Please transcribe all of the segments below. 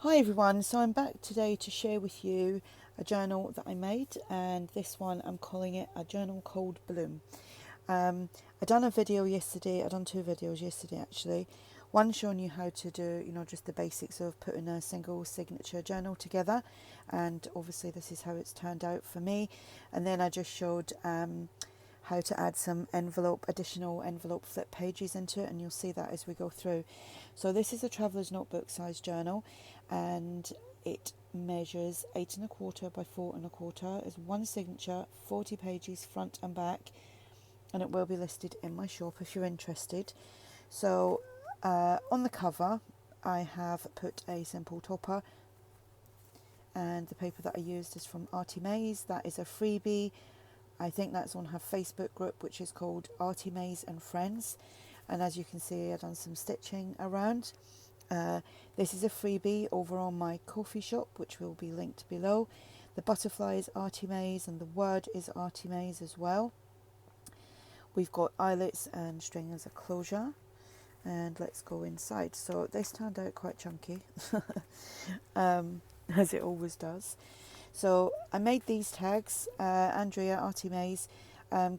Hi everyone, so I'm back today to share with you a journal that I made, and this one I'm calling it a journal called Bloom. I done a video yesterday, I done two videos yesterday actually. One showing you how to do, just the basics of putting a single signature journal together, and obviously this is how it's turned out for me. And then I just showed how to add some additional envelope flip pages into it, and you'll see that as we go through. So this is a traveller's notebook size journal, and it measures 8¼ by 4¼ is one signature, 40 pages front and back, and it will be listed in my shop if you're interested. So on the cover I have put a simple topper, and the paper that I used is from ARTYmaze. That is a freebie. I think that's on her Facebook group, which is called ARTYmaze and Friends. And as you can see, I've done some stitching around. This is a freebie over on my coffee shop, which will be linked below. The butterfly is ARTYmaze and the word is ARTYmaze as well. We've got eyelets and string as a closure. And let's go inside. So this turned out quite chunky, as it always does. So I made these tags. Andrea ARTYmaze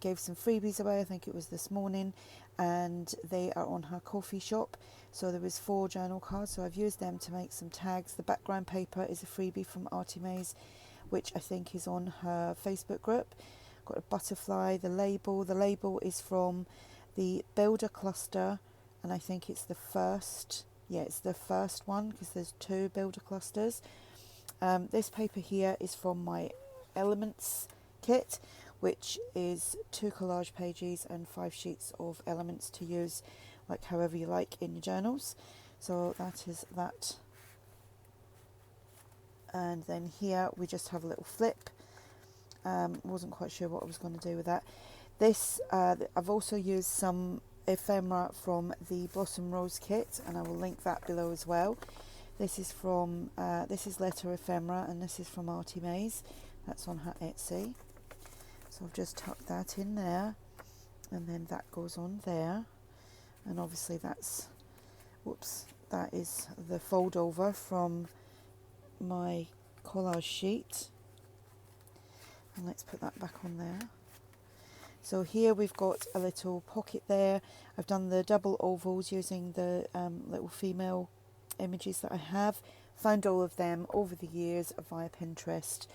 gave some freebies away, I think it was this morning, and they are on her coffee shop. So there was 4 journal cards, so I've used them to make some tags. The background paper is a freebie from ARTYmaze, which I think is on her Facebook group. Got a butterfly, the label is from the Builder Cluster, and I think it's the first, it's the first one, because there's 2 Builder Clusters. This paper here is from my Elements kit, which is 2 collage pages and 5 sheets of elements to use like however you like in your journals. So that is that. And then here we just have a little flip. Wasn't quite sure what I was going to do with that. This I've also used some ephemera from the Blossom Rose kit, and I will link that below as well. This is from this is Letter Ephemera, and this is from ARTYmaze. That's on her Etsy. So I've just tucked that in there, and then that goes on there. And obviously that's, that is the fold over from my collage sheet. And let's put that back on there. So here we've got a little pocket there. I've done the double ovals using the little female images that I have. Found all of them over the years via Pinterest.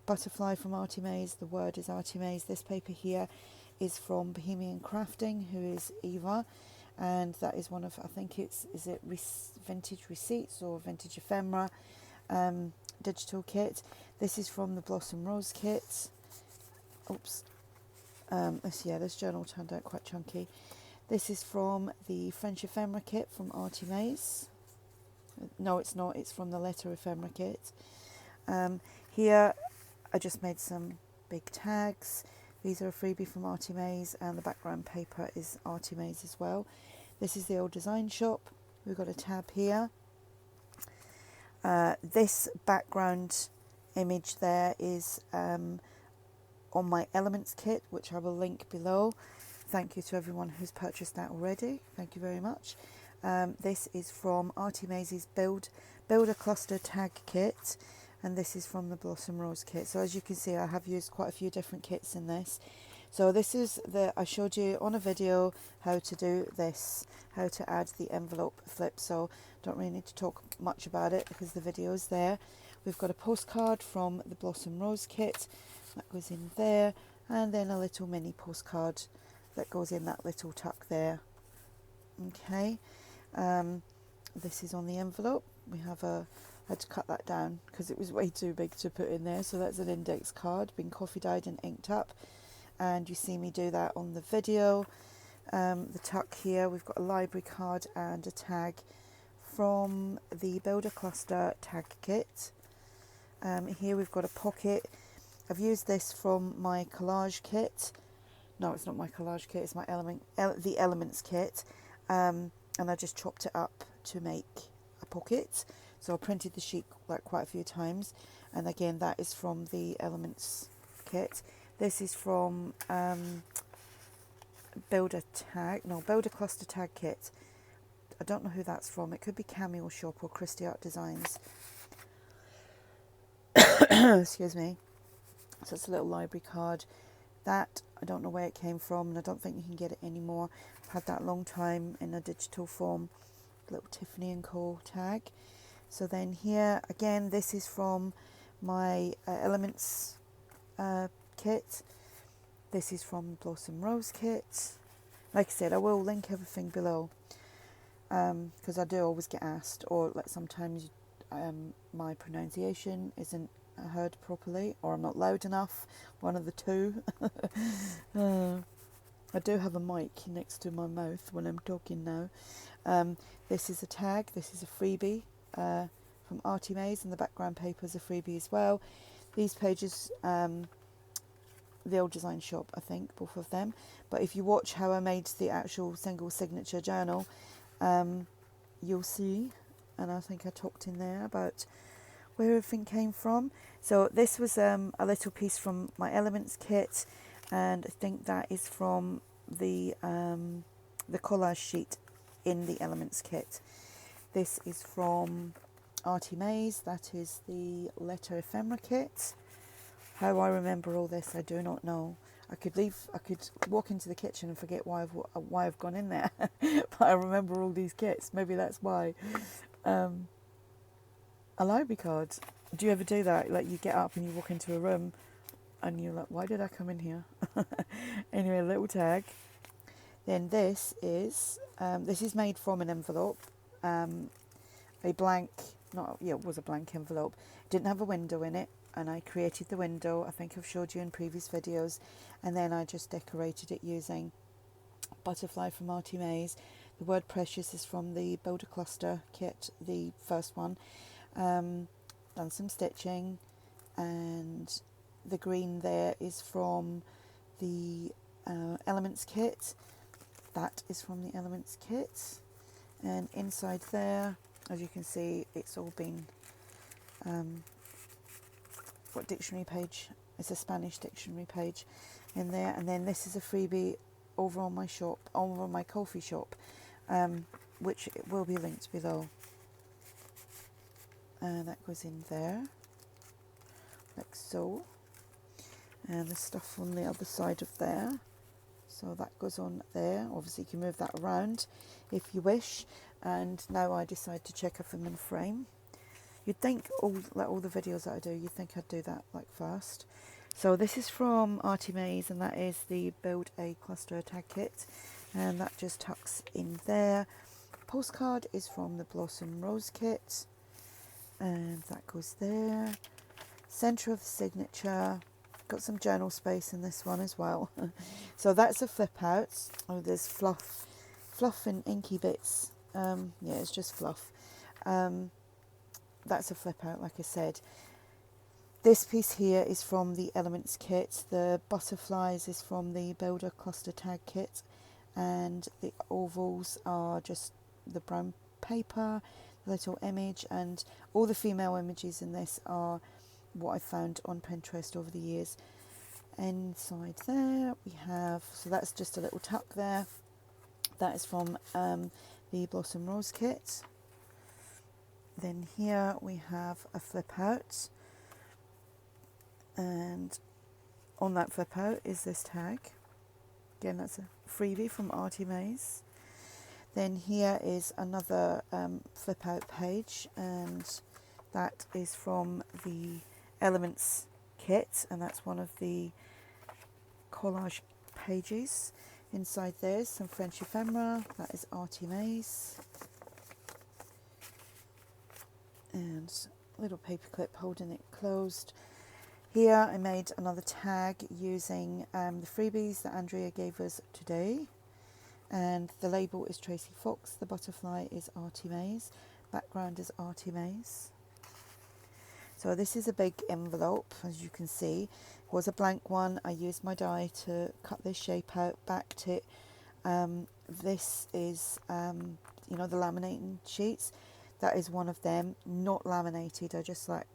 Butterfly from ARTYmaze, the word is ARTYmaze. This paper here is from Bohemian Crafting, who is Eva, and that is one of, I think is it Vintage Receipts or Vintage Ephemera digital kit. This is from the Blossom Rose kit. This journal turned out quite chunky. This is from the French Ephemera kit from ARTYmaze. No, it's not. It's from the Letter Ephemera kit. Here, I just made some big tags. These are a freebie from ARTYmaze, and the background paper is ARTYmaze as well. This is the old design shop. We've got a tab here. This background image there is on my Elements kit, which I will link below. Thank you to everyone who's purchased that already. Thank you very much. This is from ARTYmaze's Builder Cluster Tag Kit, and this is from the Blossom Rose kit. So as you can see, I have used quite a few different kits in this. So this is I showed you on a video how to do this, how to add the envelope flip. So don't really need to talk much about it because the video is there. We've got a postcard from the Blossom Rose kit that goes in there, and then a little mini postcard that goes in that little tuck there. Okay, this is on the envelope. We have I had to cut that down because it was way too big to put in there. So that's an index card, been coffee dyed and inked up, and you see me do that on the video. The tuck here, we've got a library card and a tag from the Builder Cluster Tag Kit. Here we've got a pocket. I've used this from my collage kit. No, it's not my collage kit, it's my the Elements kit. And I just chopped it up to make a pocket. So I printed the sheet like quite a few times. And again, that is from the Elements kit. This is from Builder Cluster Tag Kit. I don't know who that's from. It could be Cameo Shop or Christie Art Designs. Excuse me. So it's a little library card. That, I don't know where it came from, and I don't think you can get it anymore. I've had that a long time in a digital form. Little Tiffany & Co. tag. So then here, again, this is from my Elements kit. This is from Blossom Rose kit. Like I said, I will link everything below, because I do always get asked, or like sometimes my pronunciation isn't heard properly, or I'm not loud enough, one of the two. I do have a mic next to my mouth when I'm talking now. This is a tag, this is a freebie from ARTYmaze, and the background paper is a freebie as well. These pages, the Old Design Shop, I think, both of them. But if you watch how I made the actual single signature journal, you'll see, and I think I talked in there about where everything came from. So this was a little piece from my Elements kit, and I think that is from the collage sheet in the Elements kit. This is from ARTYmaze, that is the letter ephemera kit. How I remember all this, I do not know. I could walk into the kitchen and forget why I've gone in there, but I remember all these kits. Maybe that's why. A library card. Do you ever do that? Like you get up and you walk into a room and you're like, why did I come in here? Anyway, a little tag. Then this is made from an envelope, a blank, it was a blank envelope. It didn't have a window in it, and I created the window. I think I've showed you in previous videos, and then I just decorated it using butterfly from ARTYmaze. The word precious is from the Builder Cluster kit, the first one. Done some stitching, and the green there is from the Elements kit. That is from the Elements kit, and inside there, as you can see, it's all been what dictionary page? It's a Spanish dictionary page in there, and then this is a freebie over on my shop, over on my Ko-fi shop, which will be linked below. And that goes in there, like so. And the stuff on the other side of there. So that goes on there. Obviously you can move that around if you wish. And now I decide to check if I'm in frame. You'd think all the videos that I do, you'd think I'd do that like first. So this is from ARTYmaze, and that is the Build a Cluster Tag Kit. And that just tucks in there. Postcard is from the Blossom Rose kit. And that goes there. Centre of the signature. Got some journal space in this one as well. So that's a flip out. Oh, there's fluff and inky bits. Yeah, it's just fluff. That's a flip out, like I said. This piece here is from the Elements kit. The butterflies is from the Builder Cluster Tag kit, and the ovals are just the brown paper, the little image, and all the female images in this are what I found on Pinterest over the years. Inside there we have, so that's just a little tuck there. That is from the Blossom Rose kit. Then here we have a flip out, and on that flip out is this tag. Again, that's a freebie from ARTYmaze. Then here is another flip out page, and that is from the Elements kit, and that's one of the collage pages. Inside there's some French ephemera, that is ARTYmaze, and a little paper clip holding it closed. Here I made another tag using the freebies that Andrea gave us today, and the label is Tracie Fox, the butterfly is ARTYmaze, background is ARTYmaze. So this is a big envelope, as you can see. It was a blank one. I used my die to cut this shape out, backed it. This is, you know, the laminating sheets. That is one of them, not laminated. I just like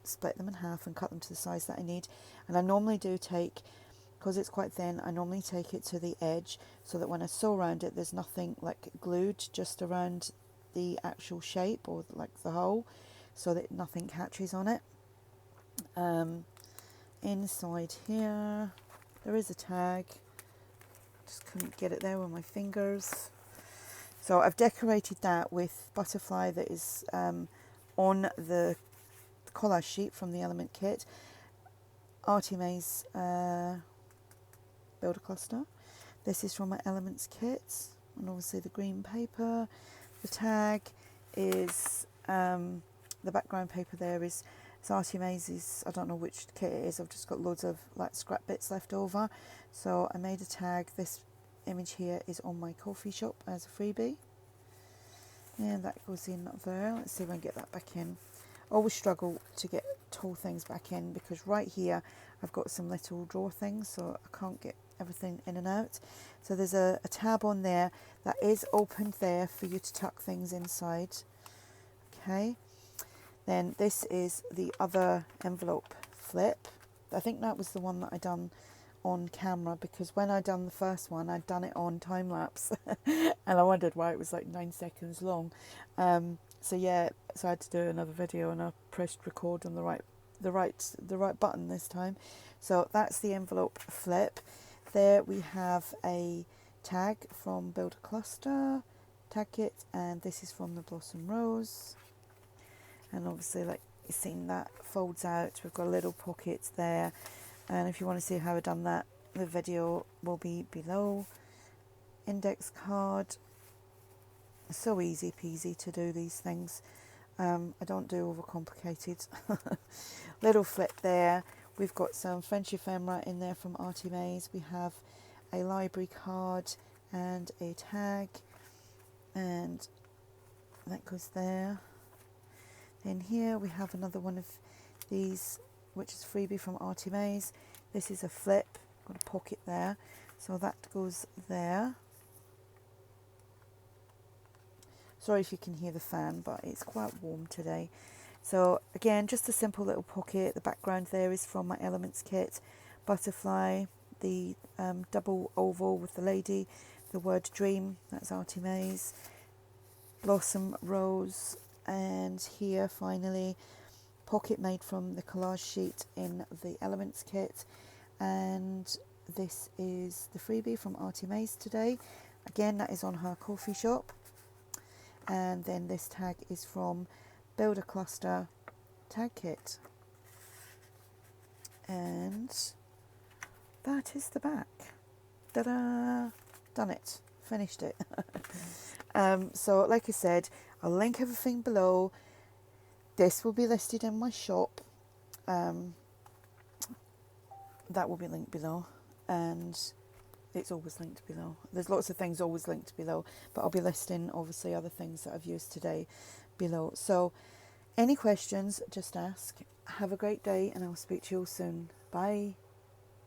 split them in half and cut them to the size that I need. And I normally do take because it's quite thin, I normally take it to the edge so that when I sew around it, there's nothing like glued just around the actual shape or like the hole, so that nothing catches on it. Inside here there is a tag, just couldn't get it there with my fingers. So I've decorated that with butterfly that is on the collage sheet from the element kit. ARTYmaze builder cluster. This is from my elements kit, and obviously the green paper. The tag is the background paper there is ARTYmaze's, I don't know which kit it is, I've just got loads of like scrap bits left over, so I made a tag. This image here is on my coffee shop as a freebie, and that goes in there. Let's see if I can get that back in. I always struggle to get tall things back in because right here I've got some little drawer things, so I can't get everything in and out. So there's a tab on there that is opened there for you to tuck things inside. Okay, then this is the other envelope flip. I think that was the one that I done on camera, because when I done the first one, I'd done it on time lapse and I wondered why it was like 9 seconds long. So yeah, so I had to do another video, and I pressed record on the right button this time. So that's the envelope flip. There we have a tag from Builder Cluster tag kit, and this is from the Blossom Rose. And obviously, like you've seen, that folds out. We've got little pockets there, and if you want to see how I've done that, the video will be below. Index card. So easy peasy to do these things. I don't do overcomplicated. Little flip there. We've got some French ephemera in there from ARTYmaze. We have a library card and a tag, and that goes there. Then here we have another one of these, which is freebie from ARTYmaze. This is a flip, got a pocket there, so that goes there. Sorry if you can hear the fan, but it's quite warm today. So again, just a simple little pocket. The background there is from my elements kit. Butterfly, the double oval with the lady, the word dream, that's ARTYmaze. Blossom Rose, and here finally pocket made from the collage sheet in the elements kit. And this is the freebie from ARTYmaze today. Again, that is on her coffee shop. And then this tag is from Builder Cluster tag kit, and that is the back. Ta-da! Done it, finished it. So like I said, I'll link everything below. This will be listed in my shop. That will be linked below, and it's always linked below. There's lots of things always linked below, but I'll be listing obviously other things that I've used today below. So any questions, just ask. Have a great day, and I'll speak to you all soon. Bye.